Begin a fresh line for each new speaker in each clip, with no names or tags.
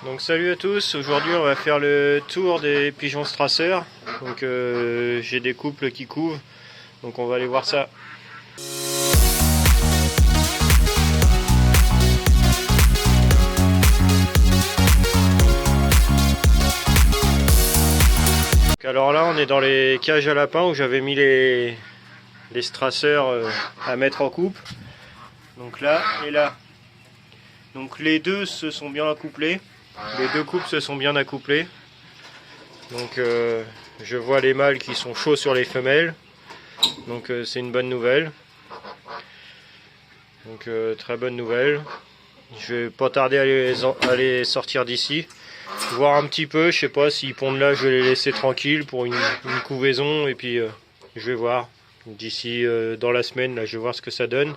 Donc salut à tous, aujourd'hui on va faire le tour des pigeons Strasser. Donc j'ai des couples qui couvent, donc on va aller voir ça. Donc, alors là on est dans les cages à lapins où j'avais mis les Strasser à mettre en couple. Donc là et là. Donc les deux se sont bien accouplés. Les deux couples se sont bien accouplés. Donc je vois les mâles qui sont chauds sur les femelles. Donc c'est une bonne nouvelle. Donc très bonne nouvelle. Je vais pas tarder à les sortir d'ici. Voir un petit peu, je sais pas s'ils pondent là, je vais les laisser tranquilles pour une couvaison et puis je vais voir. D'ici dans la semaine, là, je vais voir ce que ça donne.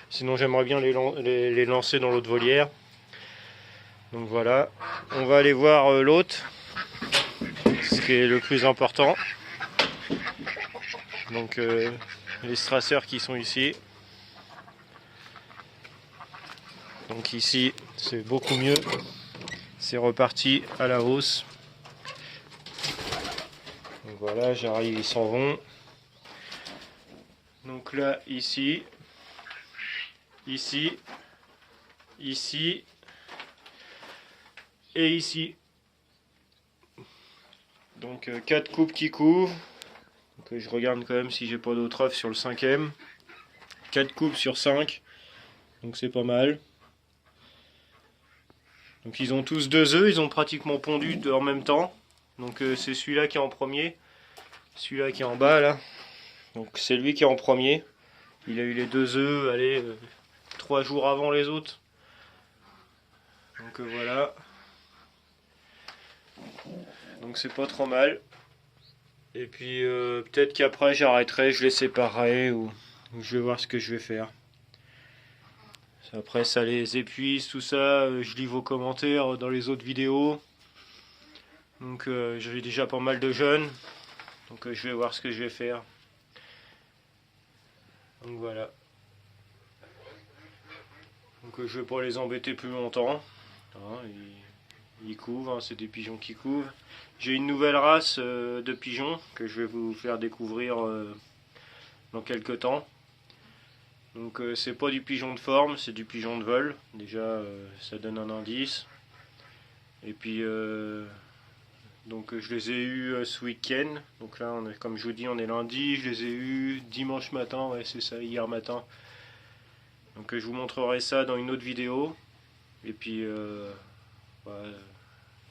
Sinon j'aimerais bien les lancer dans l'autre volière. Donc voilà, on va aller voir l'autre, ce qui est le plus important. Donc les Strasser qui sont ici. Donc ici c'est beaucoup mieux, c'est reparti à la hausse. Donc voilà, j'arrive, ils s'en vont. Donc là, ici, ici, ici et ici. Donc 4 couples qui couvrent. Donc, je regarde quand même si j'ai pas d'autres œufs sur le 5e. 4 couples sur 5. Donc c'est pas mal. Donc ils ont tous 2 œufs, ils ont pratiquement pondu en même temps. Donc c'est celui-là qui est en premier. Celui-là qui est en bas là. Donc c'est lui qui est en premier. Il a eu les 2 œufs, allez, 3 jours avant les autres. Donc voilà. Donc c'est pas trop mal. Et puis peut-être qu'après j'arrêterai, je les séparerai ou je vais voir ce que je vais faire. Après ça les épuise, tout ça, je lis vos commentaires dans les autres vidéos. Donc j'ai déjà pas mal de jeunes. Donc je vais voir ce que je vais faire. Donc voilà. Donc je vais pas les embêter plus longtemps. Hein, ils couvent, hein, c'est des pigeons qui couvent. J'ai une nouvelle race de pigeons que je vais vous faire découvrir dans quelques temps. Donc c'est pas du pigeon de forme, c'est du pigeon de vol. Déjà ça donne un indice. Et puis donc je les ai eus ce week-end. Donc là comme je vous dis on est lundi, je les ai eus dimanche matin, ouais c'est ça, hier matin. Donc je vous montrerai ça dans une autre vidéo. Et puis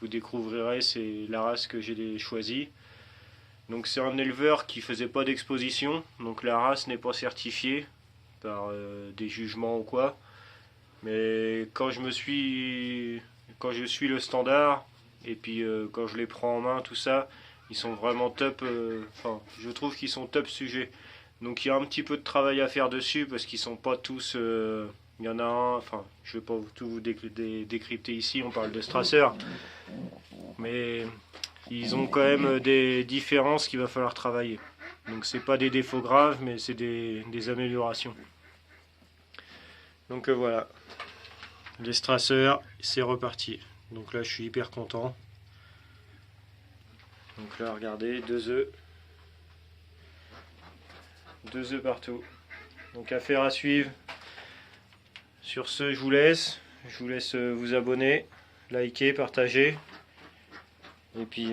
vous découvrirez, c'est la race que j'ai choisie. Donc c'est un éleveur qui faisait pas d'exposition, donc la race n'est pas certifiée par des jugements ou quoi. Mais quand je suis le standard et puis quand je les prends en main, tout ça, ils sont vraiment top. Enfin, je trouve qu'ils sont top sujets. Donc il y a un petit peu de travail à faire dessus parce qu'ils sont pas tous. Il y en a un, enfin, je vais pas tout vous décrypter ici, on parle de Strasser, mais ils ont quand même des différences qu'il va falloir travailler. Donc c'est pas des défauts graves, mais c'est des améliorations. Donc voilà, les Strasser, c'est reparti. Donc là je suis hyper content. Donc là regardez, 2 œufs. 2 œufs partout. Donc affaire à suivre. Sur ce, je vous laisse vous abonner, liker, partager. Et puis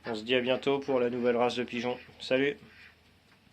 on se dit à bientôt pour la nouvelle race de pigeons. Salut!